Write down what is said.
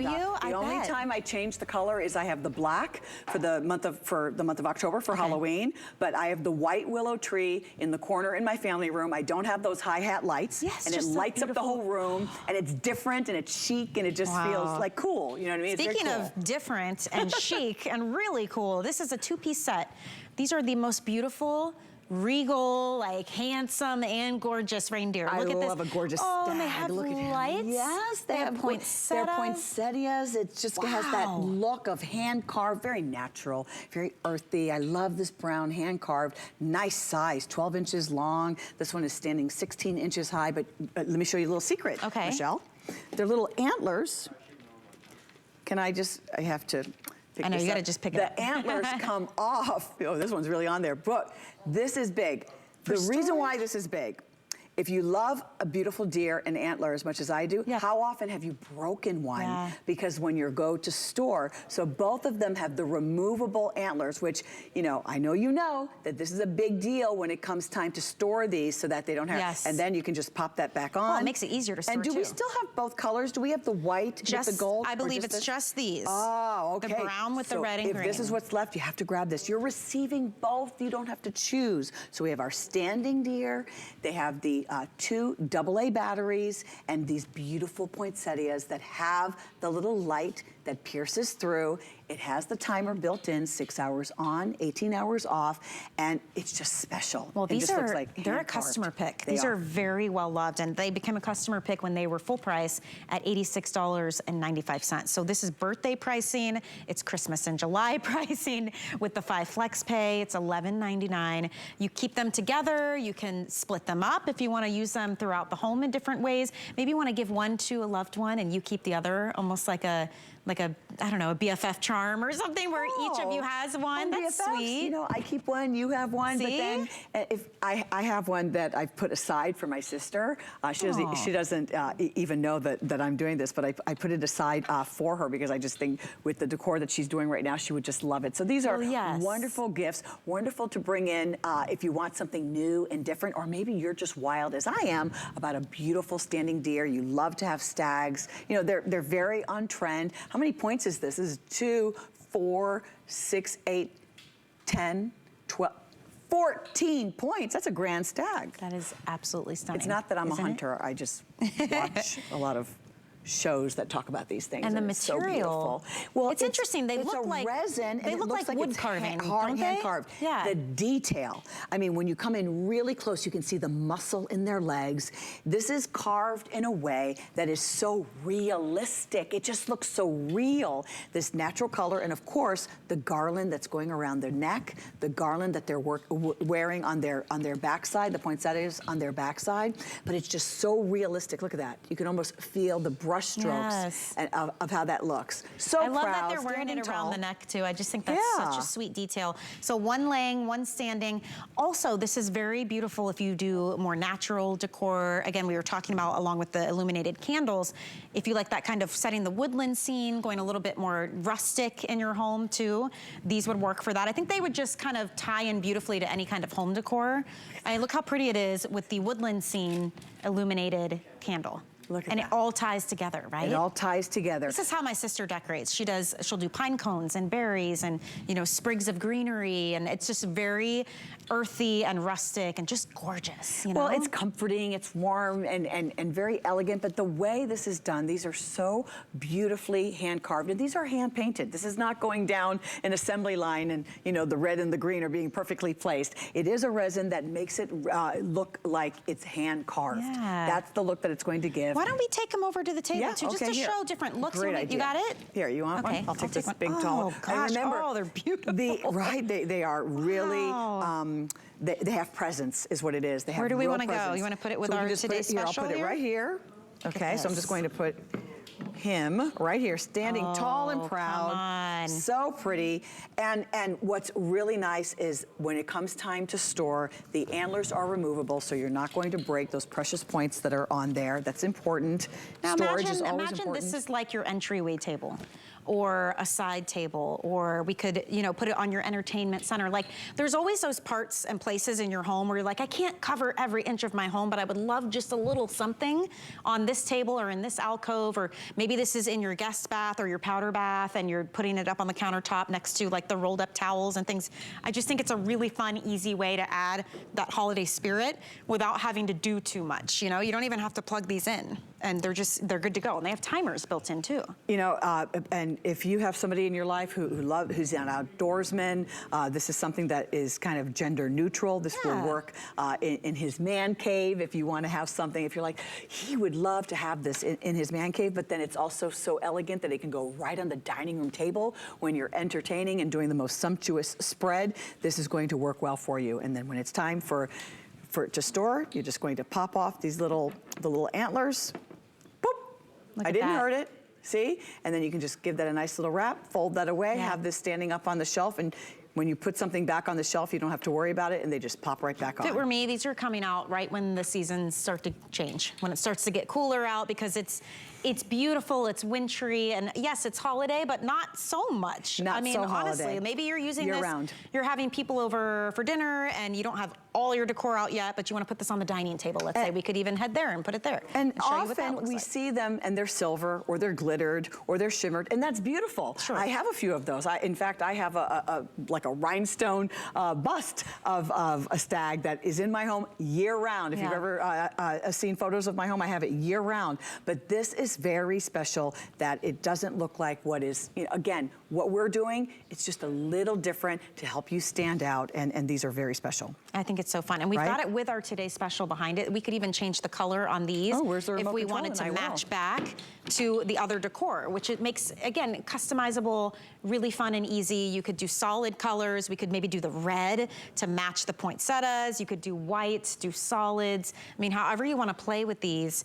Do you? The only time I change the color is I have the black for the month of October for Halloween, but I have the white willow tree in the corner in my family room. I don't have those hi-hat lights, and it lights up the whole room, and it's different and it's chic and it just feels like cool. You know what I mean? Speaking of different and chic and really cool, this is a two-piece set. These are the most beautiful, regal, like handsome and gorgeous reindeer. Look at this. I love a gorgeous stag. Oh, and they have lights. Yes, they have poinsettias. They're poinsettias. It just has that look of hand carved, very natural, very earthy. I love this brown hand carved, nice size, 12 inches long. This one is standing 16 inches high, but let me show you a little secret, Michelle. They're little antlers. I have to pick I know, this you gotta up. just pick it up. The antlers come off. Oh, this one's really on there. But this is big. The reason why this is big, if you love a beautiful deer and antler as much as I do, how often have you broken one? Because when you go to store, so both of them have the removable antlers, which, you know that this is a big deal when it comes time to store these so that they don't have, and then you can just pop that back on. Well, it makes it easier to store And do we still have both colors? Do we have the white with the gold? I believe it's just these. Oh, okay. The brown with the red and green. If this is what's left, you have to grab this. You're receiving both. You don't have to choose. So we have our standing deer. They have the 2 AA batteries and these beautiful poinsettias that have the little light that pierces through. It has the timer built in, 6 hours on, 18 hours off, and it's just special. Well, they're a customer pick. These are very well loved, and they became a customer pick when they were full price at $86.95. So this is birthday pricing. It's Christmas in July pricing with the 5 flex pay. It's $11.99. You keep them together. You can split them up if you want to use them throughout the home in different ways. Maybe you want to give one to a loved one and you keep the other, almost like a I don't know, a BFF charm or something where each of you has one. That's BFFs, sweet. You know, I keep one, you have one, but then if I have one that I've put aside for my sister. She doesn't even know that I'm doing this, but I put it aside for her because I just think with the decor that she's doing right now, she would just love it. So these are wonderful gifts, wonderful to bring in if you want something new and different, or maybe you're just wild as I am about a beautiful standing deer. You love to have stags. You know, they're very on trend. How many points is this? This is 2, 4, 6, 8, 10, 12, 14 points. That's a grand stag. That is absolutely stunning. It's not that I'm a hunter. I just watch a lot of shows that talk about these things. And the material. So well, it's interesting. They look like resin. They look like wood carving, hand carved. Yeah. The detail. I mean, when you come in really close, you can see the muscle in their legs. This is carved in a way that is so realistic. It just looks so real. This natural color, and of course, the garland that's going around their neck, the garland that they're wearing on their backside, the poinsettias on their backside. But it's just so realistic. Look at that. You can almost feel the brush strokes of how that looks. So I love that they're wearing it around the neck too. I just think that's such a sweet detail. So one laying, one standing. Also, this is very beautiful if you do more natural decor. Again, we were talking about along with the illuminated candles. If you like that kind of setting the woodland scene, going a little bit more rustic in your home too, these would work for that. I think they would just kind of tie in beautifully to any kind of home decor. I mean, look how pretty it is with the woodland scene illuminated candle. Look at and that. it all ties together, right? It all ties together. This is how my sister decorates. She'll do pine cones and berries and, you know, sprigs of greenery, and it's just very earthy and rustic and just gorgeous, you know? Well, it's comforting, it's warm and very elegant, but the way this is done, these are so beautifully hand carved, and these are hand painted. This is not going down an assembly line and, you know, the red and the green are being perfectly placed. It is a resin that makes it look like it's hand carved. Yeah. That's the look that it's going to give. Why don't we take them over to the table too, just to show different looks? Great idea. You got it? Here, you want one? I'll take this big tall. Oh gosh, they're beautiful. They are really, they have presence is what it is. They have Where do we want to go? You want to put it with our today's special? I'll put it right here. Okay, so I'm just going to put him right here, standing tall and proud. Come on. So pretty. And what's really nice is when it comes time to store, the antlers are removable, so you're not going to break those precious points that are on there. That's important. Now Storage is always imagine important. This is like your entryway table or a side table, or we could, you know, put it on your entertainment center. Like, there's always those parts and places in your home where you're like, I can't cover every inch of my home, but I would love just a little something on this table or in this alcove, or or maybe this is in your guest bath or your powder bath and you're putting it up on the countertop next to like the rolled up towels and things. I just think it's a really fun, easy way to add that holiday spirit without having to do too much. You know, you don't even have to plug these in, and they're good to go. And they have timers built in too. You know, and if you have somebody in your life who's an outdoorsman, this is something that is kind of gender neutral. This will work in his man cave if you want to have something. If you're like, he would love to have this in his man cave, but then it's also so elegant that it can go right on the dining room table when you're entertaining and doing the most sumptuous spread. This is going to work well for you. And then when it's time for it to store, you're just going to pop off the little antlers. Boop! I didn't hurt it. See? And then you can just give that a nice little wrap, fold that away, have this standing up on the shelf, and when you put something back on the shelf, you don't have to worry about it, and they just pop right back on. If it were me, these are coming out right when the seasons start to change, when it starts to get cooler out, because it's beautiful, it's wintry, and yes, it's holiday, but not so much. Not I mean, so honestly, holiday. maybe you're using Year this, round. You're having people over for dinner, and you don't have all your decor out yet, but you want to put this on the dining table. Let's say we could even head there and put it there. And often we see them, and they're silver, or they're glittered, or they're shimmered, and that's beautiful. Sure. I have a few of those. In fact, I have like a rhinestone bust of a stag that is in my home year round. If you've ever seen photos of my home, I have it year round. But this is very special that it doesn't look like what is, you know, again, what we're doing, it's just a little different to help you stand out, and these are very special. I think it's so fun. And we've got it with our today's special behind it. We could even change the color on these if we wanted to match back to the other decor, which it makes, again, customizable, really fun and easy. You could do solid colors. We could maybe do the red to match the poinsettias. You could do whites, do solids. I mean, however you want to play with these.